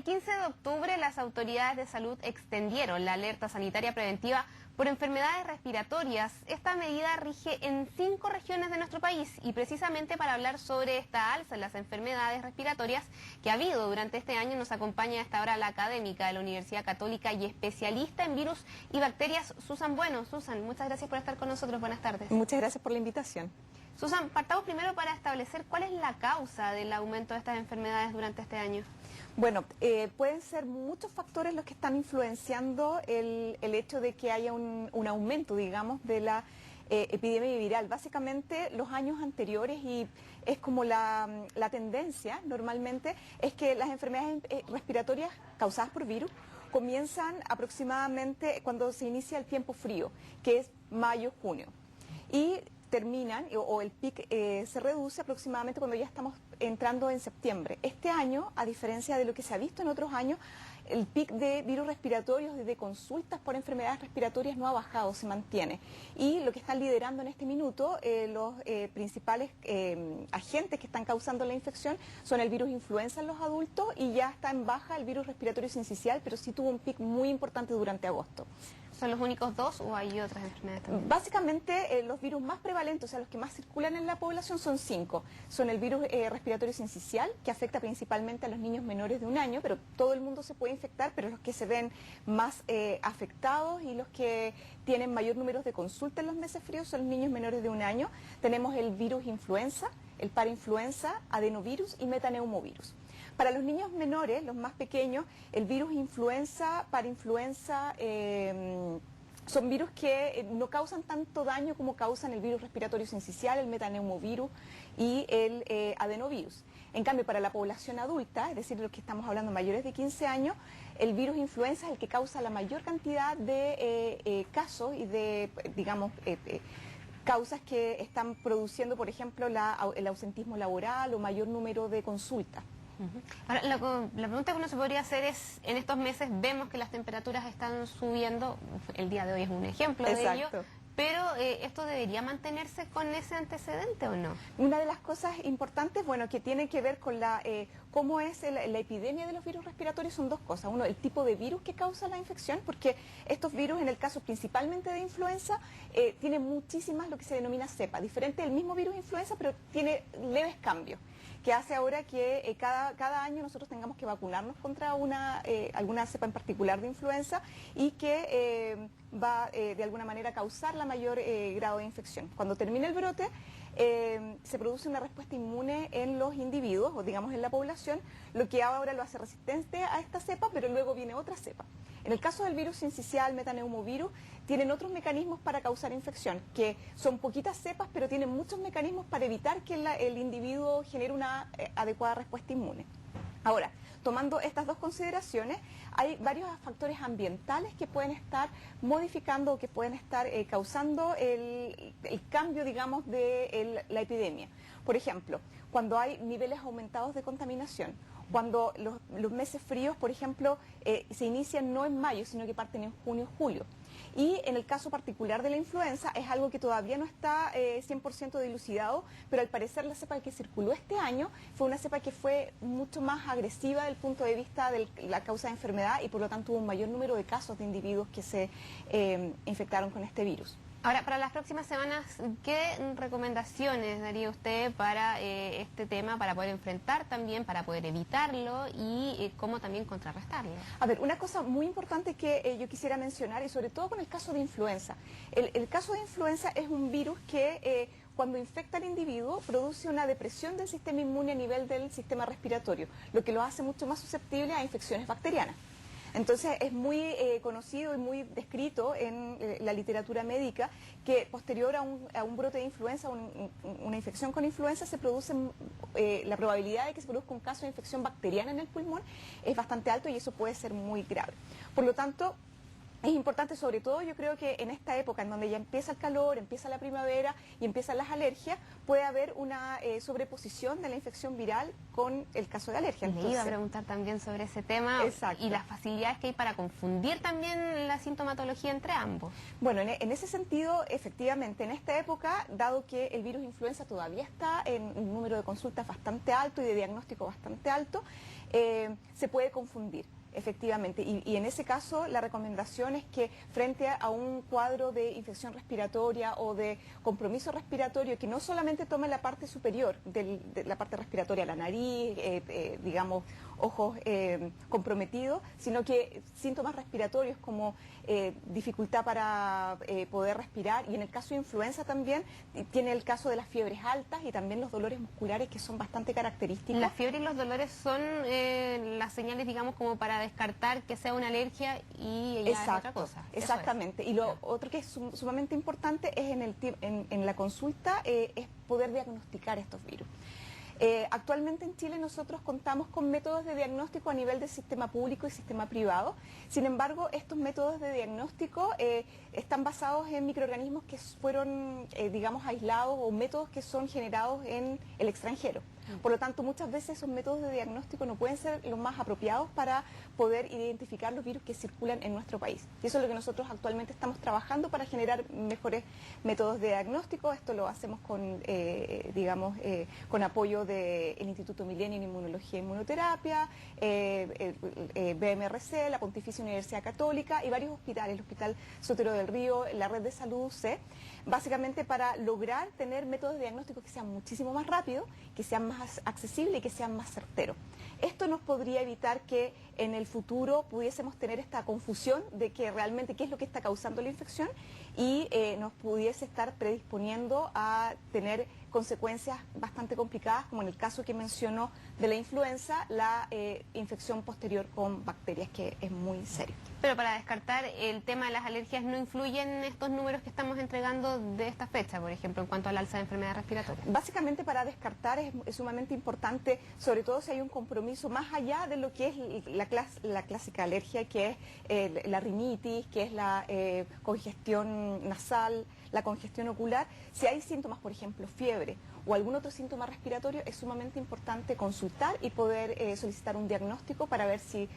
el 15 de octubre las autoridades de salud extendieron la alerta sanitaria preventiva por enfermedades respiratorias. Esta medida rige en 5 regiones de nuestro país y precisamente para hablar sobre esta alza en las enfermedades respiratorias que ha habido durante este año nos acompaña a esta hora la académica de la Universidad Católica y especialista en virus y bacterias, Susan Bueno. Susan, muchas gracias por estar con nosotros. Buenas tardes. Muchas gracias por la invitación. Susan, partamos primero para establecer cuál es la causa del aumento de estas enfermedades durante este año. Bueno, pueden ser muchos factores los que están influenciando el hecho de que haya un aumento, digamos, de la epidemia viral. Básicamente, los años anteriores, y es como la tendencia normalmente, es que las enfermedades respiratorias causadas por virus comienzan aproximadamente cuando se inicia el tiempo frío, que es mayo, junio. Y terminan, o el pic se reduce aproximadamente cuando ya estamos entrando en septiembre. Este año, a diferencia de lo que se ha visto en otros años, el pic de virus respiratorios y de consultas por enfermedades respiratorias no ha bajado, se mantiene. Y lo que están liderando en este minuto los principales agentes que están causando la infección son el virus influenza en los adultos y ya está en baja el virus respiratorio sincicial, pero sí tuvo un pic muy importante durante agosto. ¿Son los únicos dos o hay otras enfermedades también? Básicamente los virus más prevalentes, o sea, los que más circulan en la población son 5. Son el virus respiratorio sincicial, que afecta principalmente a los niños menores de 1 año, pero todo el mundo se puede infectar, pero los que se ven más afectados y los que tienen mayor número de consultas en los meses fríos son los niños menores de 1 año. Tenemos el virus influenza, el parainfluenza, adenovirus y metaneumovirus. Para los niños menores, los más pequeños, el virus influenza, parainfluenza, son virus que no causan tanto daño como causan el virus respiratorio sincicial, el metaneumovirus y el adenovirus. En cambio, para la población adulta, es decir, los que estamos hablando mayores de 15 años, el virus influenza es el que causa la mayor cantidad de casos y de, digamos, causas que están produciendo, por ejemplo, el ausentismo laboral o mayor número de consultas. Ahora, la pregunta que uno se podría hacer es, en estos meses vemos que las temperaturas están subiendo, el día de hoy es un ejemplo de ello, pero ¿esto debería mantenerse con ese antecedente o no? Una de las cosas importantes, bueno, que tiene que ver con cómo es la epidemia de los virus respiratorios son 2 cosas. Uno, el tipo de virus que causa la infección, porque estos virus, en el caso principalmente de influenza, tienen muchísimas lo que se denomina cepa, diferente del mismo virus influenza, pero tiene leves cambios, que hace ahora que cada año nosotros tengamos que vacunarnos contra alguna cepa en particular de influenza y que va de alguna manera a causar la mayor grado de infección. Cuando termina el brote, se produce una respuesta inmune en los individuos, o digamos en la población, lo que ahora lo hace resistente a esta cepa, pero luego viene otra cepa. En el caso del virus sincicial, metaneumovirus, tienen otros mecanismos para causar infección, que son poquitas cepas, pero tienen muchos mecanismos para evitar que el individuo genere una adecuada respuesta inmune. Ahora, tomando estas 2 consideraciones, hay varios factores ambientales que pueden estar modificando o que pueden estar causando el cambio, digamos, de la epidemia. Por ejemplo, cuando hay niveles aumentados de contaminación, cuando los meses fríos, por ejemplo, se inician no en mayo, sino que parten en junio o julio. Y en el caso particular de la influenza es algo que todavía no está 100% dilucidado, pero al parecer la cepa que circuló este año fue una cepa que fue mucho más agresiva desde el punto de vista de la causa de enfermedad y por lo tanto hubo un mayor número de casos de individuos que se infectaron con este virus. Ahora, para las próximas semanas, ¿qué recomendaciones daría usted para este tema, para poder enfrentar también, para poder evitarlo y cómo también contrarrestarlo? A ver, una cosa muy importante que yo quisiera mencionar, y sobre todo con el caso de influenza. El caso de influenza es un virus que cuando infecta al individuo produce una depresión del sistema inmune a nivel del sistema respiratorio, lo que lo hace mucho más susceptible a infecciones bacterianas. Entonces es muy conocido y muy descrito en la literatura médica que posterior a un brote de influenza, una infección con influenza, se produce, la probabilidad de que se produzca un caso de infección bacteriana en el pulmón es bastante alto y eso puede ser muy grave. Por lo tanto, Es importante, sobre todo, yo creo que en esta época en donde ya empieza el calor, empieza la primavera y empiezan las alergias, puede haber una sobreposición de la infección viral con el caso de alergia. Le iba a preguntar también sobre ese tema. Exacto. Y las facilidades que hay para confundir también la sintomatología entre ambos. Bueno, en ese sentido, efectivamente, en esta época, dado que el virus influenza todavía está en un número de consultas bastante alto y de diagnóstico bastante alto, se puede confundir. Efectivamente, y en ese caso la recomendación es que frente a un cuadro de infección respiratoria o de compromiso respiratorio, que no solamente tome la parte superior de la parte respiratoria, la nariz, digamos, ojos comprometidos, sino que síntomas respiratorios como dificultad para poder respirar, y en el caso de influenza también tiene el caso de las fiebres altas y también los dolores musculares, que son bastante característicos. La fiebre y los dolores son las señales, digamos, como para descartar que sea una alergia y ya es otra cosa. Exactamente. Y lo otro que es sumamente importante es en la consulta es poder diagnosticar estos virus. Actualmente en Chile nosotros contamos con métodos de diagnóstico a nivel del sistema público y sistema privado. Sin embargo, estos métodos de diagnóstico están basados en microorganismos que fueron, digamos, aislados, o métodos que son generados en el extranjero. Por lo tanto, muchas veces esos métodos de diagnóstico no pueden ser los más apropiados para poder identificar los virus que circulan en nuestro país. Y eso es lo que nosotros actualmente estamos trabajando para generar mejores métodos de diagnóstico. Esto lo hacemos con, digamos, con apoyo del Instituto Milenio en Inmunología e Inmunoterapia, BMRC, la Pontificia Universidad Católica y varios hospitales, el Hospital Sotero del Río, la Red de Salud C, básicamente para lograr tener métodos de diagnóstico que sean muchísimo más rápidos, que sean más accesibles y que sean más certeros. Esto nos podría evitar que en el futuro pudiésemos tener esta confusión de que realmente qué es lo que está causando la infección y nos pudiese estar predisponiendo a tener consecuencias bastante complicadas, como en el caso que mencionó de la influenza, la infección posterior con bacterias, que es muy serio. Pero para descartar el tema de las alergias, ¿no influyen estos números que estamos entregando de esta fecha, por ejemplo, en cuanto al alza de enfermedades respiratorias? Básicamente, para descartar es sumamente importante, sobre todo si hay un compromiso más allá de lo que es la clásica alergia, que es la rinitis, que es la congestión nasal, la congestión ocular. Si hay síntomas, por ejemplo, fiebre o algún otro síntoma respiratorio, es sumamente importante consultar y poder solicitar un diagnóstico para ver si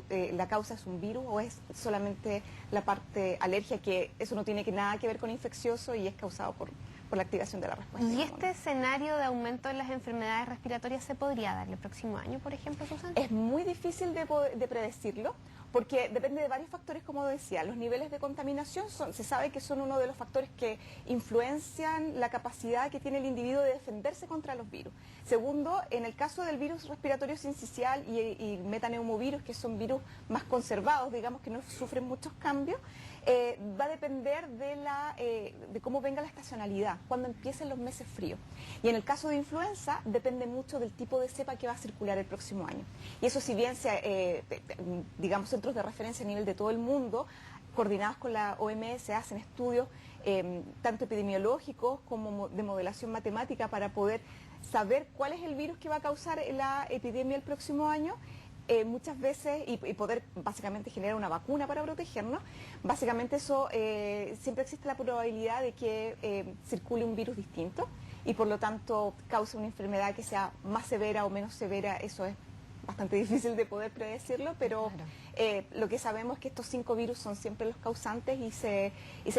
la causa es un virus o es solamente la parte alergia, que eso no tiene nada que ver con infeccioso y es causado por la activación de la respuesta ¿Y inmune. este escenario de aumento en las enfermedades respiratorias se podría dar el próximo año, por ejemplo, Susana? Es muy difícil de predecirlo, porque depende de varios factores, como decía. Los niveles de contaminación se sabe que son uno de los factores que influencian la capacidad que tiene el individuo de defenderse contra los virus. Segundo, en el caso del virus respiratorio sincicial y metaneumovirus, que son virus más conservados, digamos, que no sufren muchos cambios, va a depender de cómo venga la estacionalidad, cuando empiecen los meses fríos. Y en el caso de influenza, depende mucho del tipo de cepa que va a circular el próximo año. Y eso, si bien digamos, centros de referencia a nivel de todo el mundo, coordinados con la OMS, hacen estudios tanto epidemiológicos como de modelación matemática para poder saber cuál es el virus que va a causar la epidemia el próximo año. Muchas veces, y poder básicamente generar una vacuna para protegernos, básicamente eso siempre existe la probabilidad de que circule un virus distinto y por lo tanto cause una enfermedad que sea más severa o menos severa. Eso es bastante difícil de poder predecirlo, pero claro, lo que sabemos es que estos 5 virus son siempre los causantes y se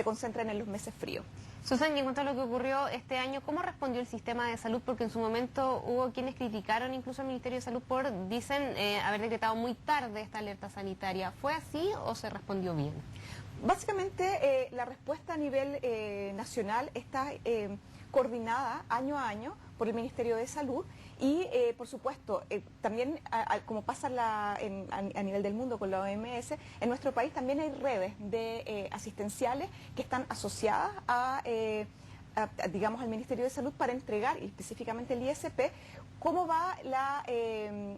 concentran en los meses fríos. Susana, y en cuanto a lo que ocurrió este año, ¿cómo respondió el sistema de salud? Porque en su momento hubo quienes criticaron incluso al Ministerio de Salud por, dicen, haber decretado muy tarde esta alerta sanitaria. ¿Fue así o se respondió bien? Básicamente, la respuesta a nivel nacional está coordinada año a año por el Ministerio de Salud y, por supuesto, también, como pasa a nivel del mundo con la OMS, en nuestro país también hay redes asistenciales que están asociadas digamos, al Ministerio de Salud para entregar, y específicamente el ISP, cómo va la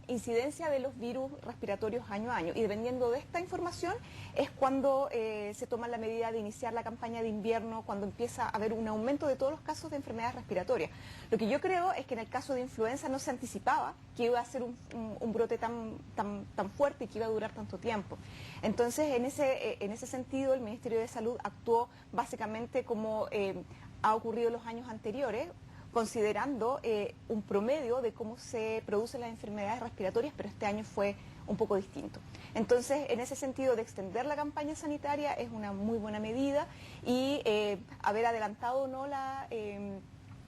incidencia de los virus respiratorios año a año. Y dependiendo de esta información es cuando se toma la medida de iniciar la campaña de invierno, cuando empieza a haber un aumento de todos los casos de enfermedades respiratorias. Lo que yo creo es que en el caso de influenza no se anticipaba que iba a ser un brote tan fuerte y que iba a durar tanto tiempo. Entonces, en ese sentido, el Ministerio de Salud actuó básicamente como ha ocurrido en los años anteriores, considerando un promedio de cómo se producen las enfermedades respiratorias, pero este año fue un poco distinto. Entonces, en ese sentido de extender la campaña sanitaria es una muy buena medida y haber adelantado o no la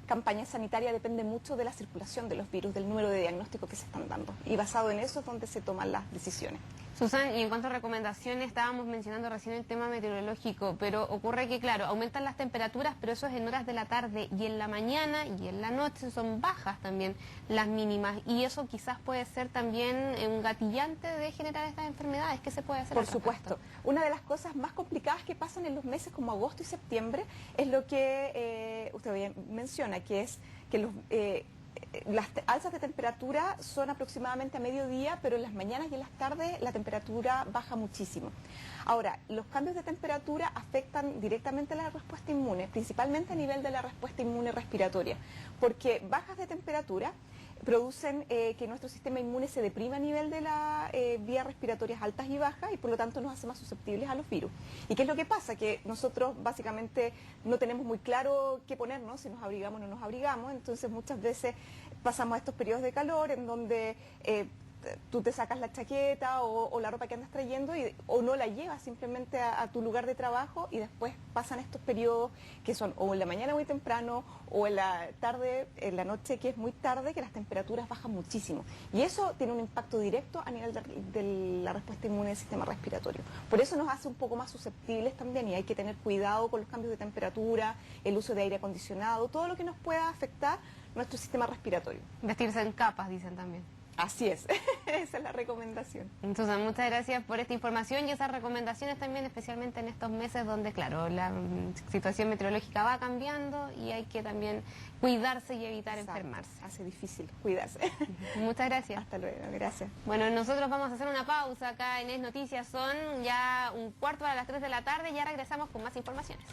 campaña sanitaria depende mucho de la circulación de los virus, del número de diagnósticos que se están dando. Y basado en eso es donde se toman las decisiones. Susan, y en cuanto a recomendaciones, estábamos mencionando recién el tema meteorológico, pero ocurre que, claro, aumentan las temperaturas, pero eso es en horas de la tarde, y en la mañana y en la noche son bajas también las mínimas, y eso quizás puede ser también un gatillante de generar estas enfermedades. ¿Qué se puede hacer? Por supuesto. Una de las cosas más complicadas que pasan en los meses como agosto y septiembre es lo que usted bien menciona, que es que las alzas de temperatura son aproximadamente a mediodía, pero en las mañanas y en las tardes la temperatura baja muchísimo. Ahora, los cambios de temperatura afectan directamente la respuesta inmune, principalmente a nivel de la respuesta inmune respiratoria, porque bajas de temperatura producen que nuestro sistema inmune se deprima a nivel de las vías respiratorias altas y bajas y por lo tanto nos hace más susceptibles a los virus. ¿Y qué es lo que pasa? Que nosotros básicamente no tenemos muy claro qué ponernos, si nos abrigamos o no nos abrigamos, entonces muchas veces pasamos estos periodos de calor en donde tú te sacas la chaqueta o la ropa que andas trayendo o no la llevas simplemente a tu lugar de trabajo y después pasan estos periodos que son o en la mañana muy temprano o en la tarde, en la noche que es muy tarde, que las temperaturas bajan muchísimo. Y eso tiene un impacto directo a nivel de la respuesta inmune del sistema respiratorio. Por eso nos hace un poco más susceptibles también y hay que tener cuidado con los cambios de temperatura, el uso de aire acondicionado, todo lo que nos pueda afectar nuestro sistema respiratorio. Vestirse en capas, dicen también. Así es, esa es la recomendación. Entonces, muchas gracias por esta información y esas recomendaciones también, especialmente en estos meses donde, claro, la situación meteorológica va cambiando y hay que también cuidarse y evitar enfermarse. Hace difícil cuidarse. Muchas gracias. Hasta luego, gracias. Bueno, nosotros vamos a hacer una pausa acá en Es Noticias, son ya 1:15 para las 3 de la tarde y ya regresamos con más informaciones.